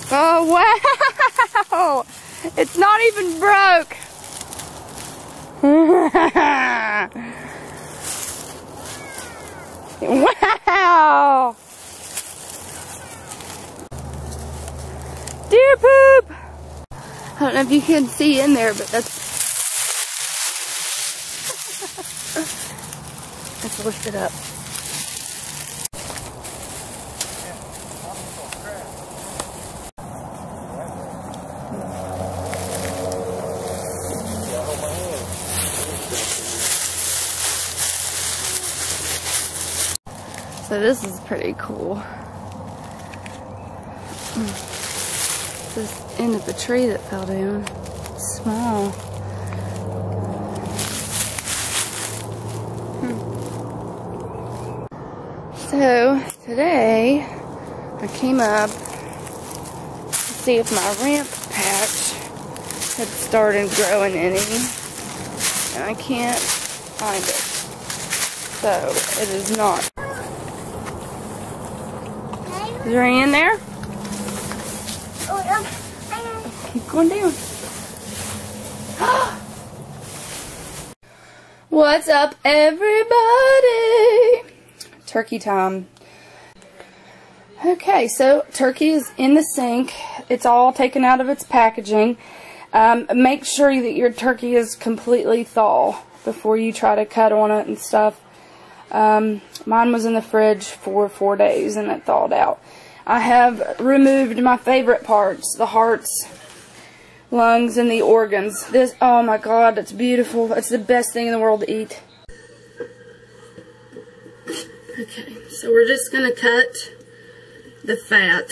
Oh, wow! It's not even broke. Wow! Deer poop! I don't know if you can see in there, but that's... Let's lift it up. So this is pretty cool. This end of a tree that fell down. It's small. So today I came up to see if my ramp patch had started growing any, and I can't find it. So it is not. Is there any in there? Keep going down. What's up, everybody? Turkey time. Okay, so turkey is in the sink. It's all taken out of its packaging. Make sure that your turkey is completely thaw before you try to cut on it and stuff. Mine was in the fridge for 4 days and it thawed out. I have removed my favorite parts, the hearts, lungs, and the organs. This, oh my God, it's beautiful. It's the best thing in the world to eat. Okay, so we're just going to cut the fat.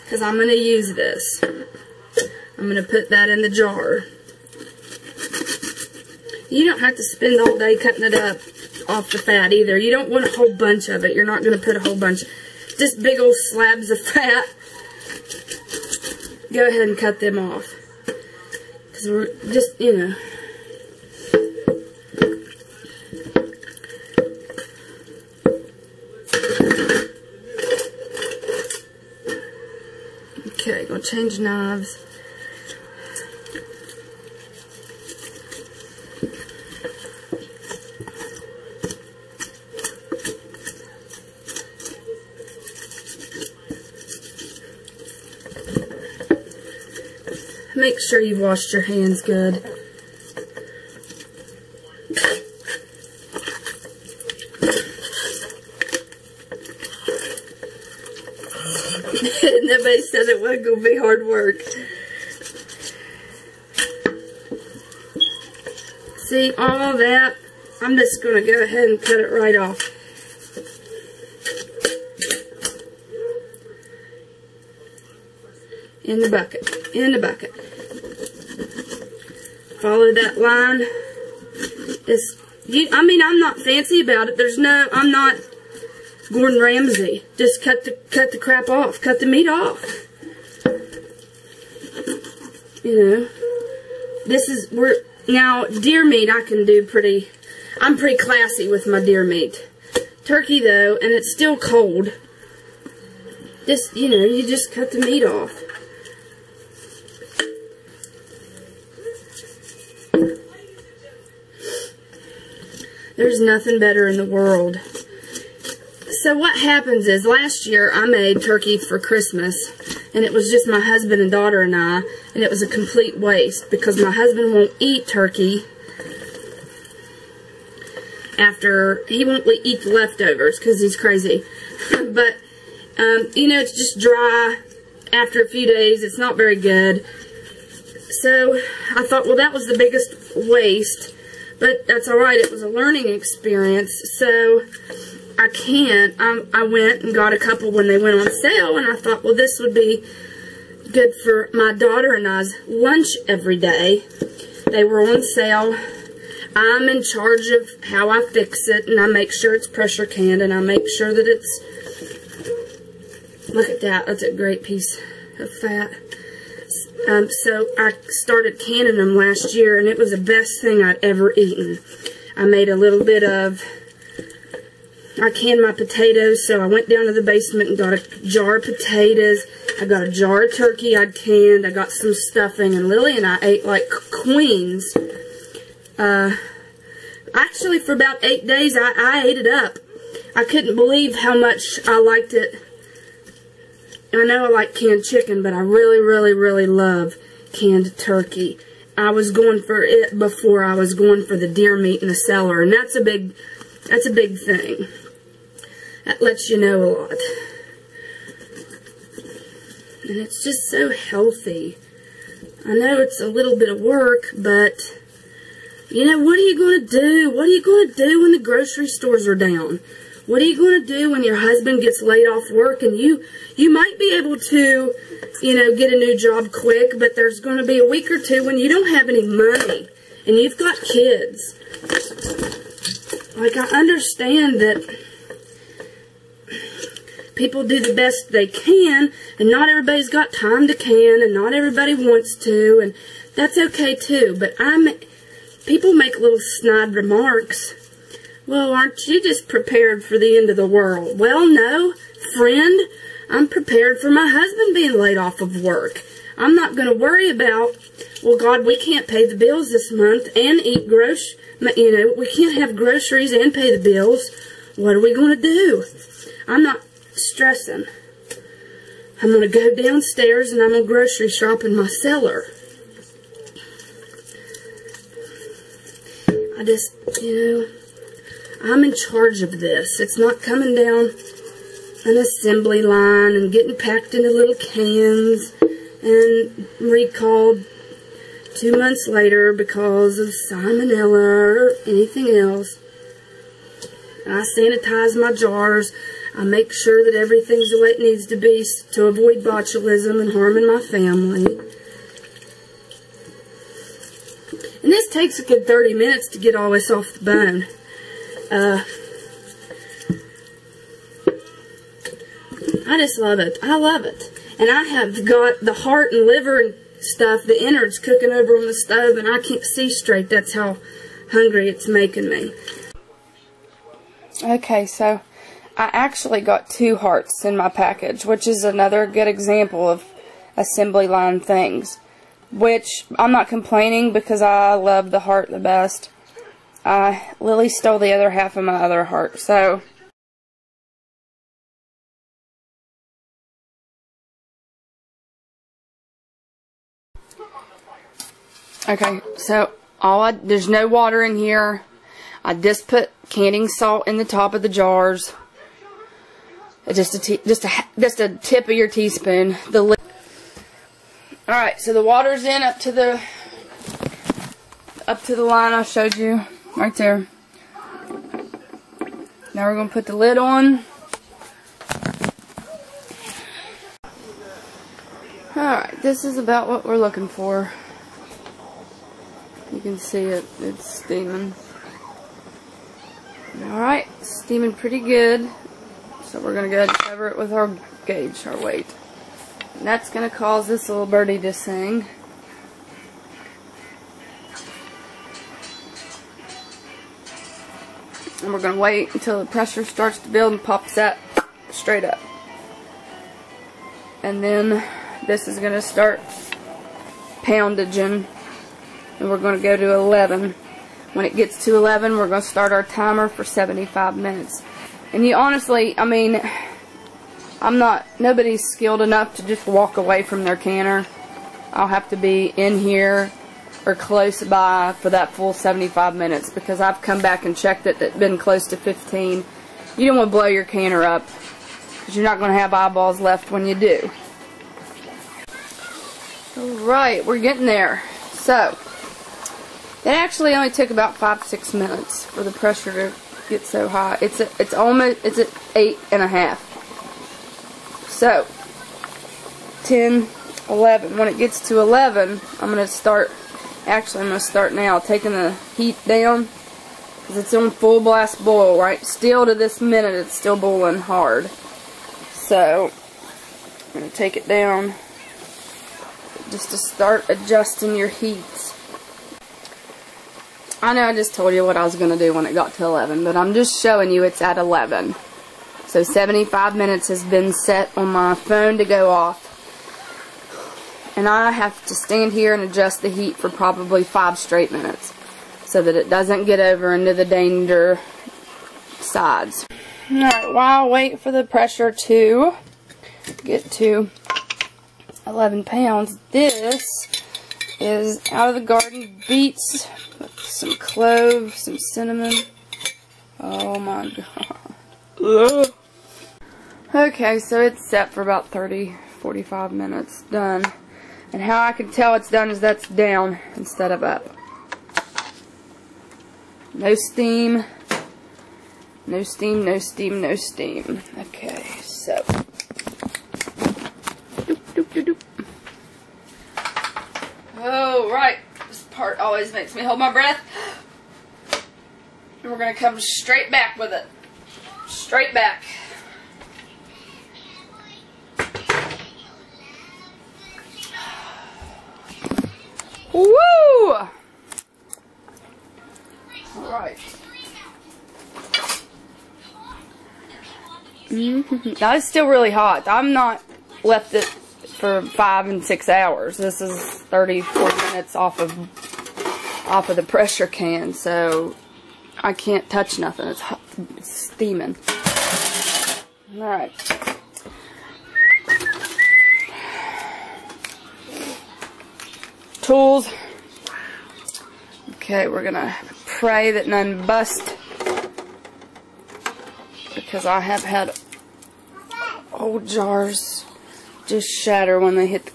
Because I'm going to use this. I'm going to put that in the jar. You don't have to spend all day cutting it up off the fat either. You don't want a whole bunch of it. You're not going to put a whole bunch. Just big old slabs of fat. Go ahead and cut them off. Because we're just, you know. Okay, gonna change knives. Make sure you've washed your hands good. Nobody said it wasn't going to be hard work. See, all that, I'm just going to go ahead and cut it right off. In the bucket. In the bucket. Follow that line. I mean, I'm not fancy about it. I'm not Gordon Ramsay. Just cut the crap off. Cut the meat off. You know, now deer meat I can do I'm pretty classy with my deer meat. Turkey though, and it's still cold. Just, you know, you just cut the meat off. There's nothing better in the world. So what happens is, last year I made turkey for Christmas, and it was just my husband and daughter and I, and it was a complete waste because my husband won't eat turkey he won't eat the leftovers because he's crazy. But, you know, it's just dry after a few days. It's not very good. So I thought, well, that was the biggest waste. But that's alright, it was a learning experience, so I went and got a couple when they went on sale, and I thought, well, this would be good for my daughter and I's lunch every day. They were on sale. I'm in charge of how I fix it, and I make sure it's pressure canned, and I make sure that it's, look at that, that's a great piece of fat. So I started canning them last year, and it was the best thing I'd ever eaten. I made a little bit of, I canned my potatoes, so I went down to the basement and got a jar of potatoes. I got a jar of turkey I'd canned. I got some stuffing, and Lily and I ate like queens. Actually, for about 8 days, I ate it up. I couldn't believe how much I liked it. I know I like canned chicken, but I really, really, really love canned turkey. I was going for it before I was going for the deer meat in the cellar, and that's a big thing. That lets you know a lot. And it's just so healthy. I know it's a little bit of work, but you know, what are you going to do? What are you going to do when the grocery stores are down? What are you going to do when your husband gets laid off work and you might be able to, you know, get a new job quick, but there's going to be a week or two when you don't have any money and you've got kids. Like, I understand that people do the best they can, and not everybody's got time to can, and not everybody wants to, and that's okay too, but people make little snide remarks. Well, aren't you just prepared for the end of the world? Well, no, friend. I'm prepared for my husband being laid off of work. I'm not going to worry about, well, God, we can't pay the bills this month and eat we can't have groceries and pay the bills. What are we going to do? I'm not stressing. I'm going to go downstairs and I'm going to grocery shop in my cellar. I just, you know, I'm in charge of this. It's not coming down an assembly line and getting packed into little cans and recalled 2 months later because of salmonella or anything else. I sanitize my jars. I make sure that everything's the way it needs to be to avoid botulism and harming my family. And this takes a good 30 minutes to get all this off the bone. I just love it. I love it. And I have got the heart and liver and stuff, the innards cooking over on the stove, and I can't see straight. That's how hungry it's making me. Okay, so I actually got 2 hearts in my package, which is another good example of assembly line things. Which, I'm not complaining because I love the heart the best. Lily stole the other half of my other heart, so. Okay, so there's no water in here. I just put canning salt in the top of the jars. Just a tip of your teaspoon. Alright, so the water's in up to the line I showed you right there. Now we're going to put the lid on. Alright, this is about what we're looking for. You can see it, it's steaming. Alright, steaming pretty good. So we're going to go ahead and cover it with our gauge, our weight. And that's going to cause this little birdie to sing. And we're going to wait until the pressure starts to build and pops that straight up. And then this is going to start poundaging. And we're going to go to 11. When it gets to 11, we're going to start our timer for 75 minutes. And you honestly, I mean, nobody's skilled enough to just walk away from their canner. I'll have to be in here or close by for that full 75 minutes because I've come back and checked it. It's been close to 15. You don't want to blow your canner up because you're not going to have eyeballs left when you do. Alright, we're getting there. So, it actually only took about 5-6 minutes for the pressure to get so high. It's at 8.5. So 10, 11. When it gets to 11, I'm going to start now taking the heat down because it's on full blast boil, right? Still to this minute, it's still boiling hard. So I'm going to take it down just to start adjusting your heats. I know I just told you what I was going to do when it got to 11, but I'm just showing you it's at 11. So 75 minutes has been set on my phone to go off. And I have to stand here and adjust the heat for probably 5 straight minutes so that it doesn't get over into the danger sides. Alright, while I wait for the pressure to get to 11 pounds, this is Out of the Garden beets with some cloves, some cinnamon. Oh my god. Ugh. Okay, so it's set for about 30-45 minutes. Done. And how I can tell it's done is that's down instead of up. No steam. No steam, no steam, no steam. Okay, so. Doop, doop, doop, doop. Oh, right. This part always makes me hold my breath. And we're going to come straight back with it. Straight back. Woo! Alright. Now it's still really hot. I'm not left it for 5 and 6 hours. This is 30-40 minutes off of the pressure can, so I can't touch nothing. It's hot. It's steaming. Alright. Tools. Okay, we're gonna pray that none bust, because I have had old jars just shatter when they hit.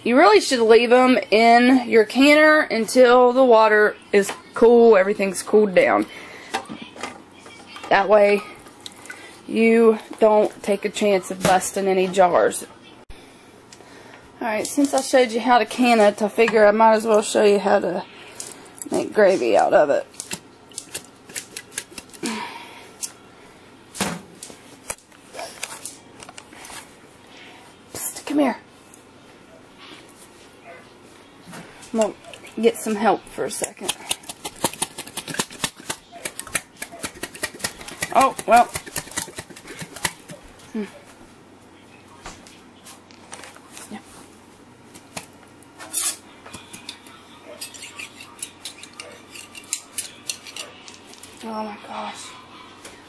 You really should leave them in your canner until the water is cool, everything's cooled down. That way you don't take a chance of busting any jars. Alright, since I showed you how to can it, I figure I might as well show you how to make gravy out of it. Psst, come here. I'm going to get some help for a second. Oh, well. Yeah. Oh my gosh.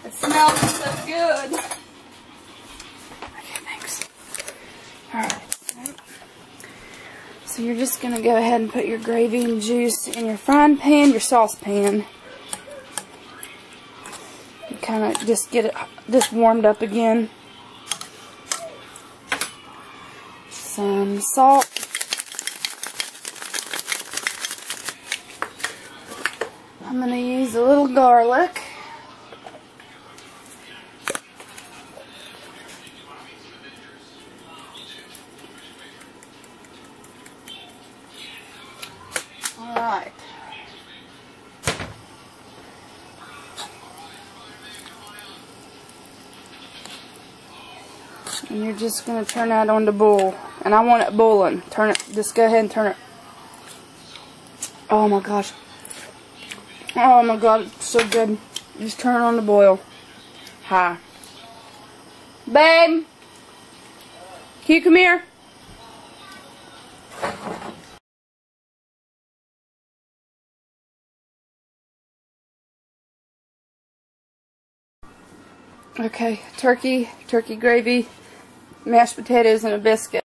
It smells so good. Okay, thanks. Alright. So you're just going to go ahead and put your gravy and juice in your frying pan, your saucepan. And kind of just get it just warmed up again. Some salt. I'm going to use a little garlic. Alright. And you're just going to turn that on to boil. And I want it boiling. Turn it, just go ahead and turn it. Oh my gosh. Oh my god, it's so good. Just turn it on to boil. Hi. Babe! Can you come here? Okay, turkey gravy, mashed potatoes, and a biscuit.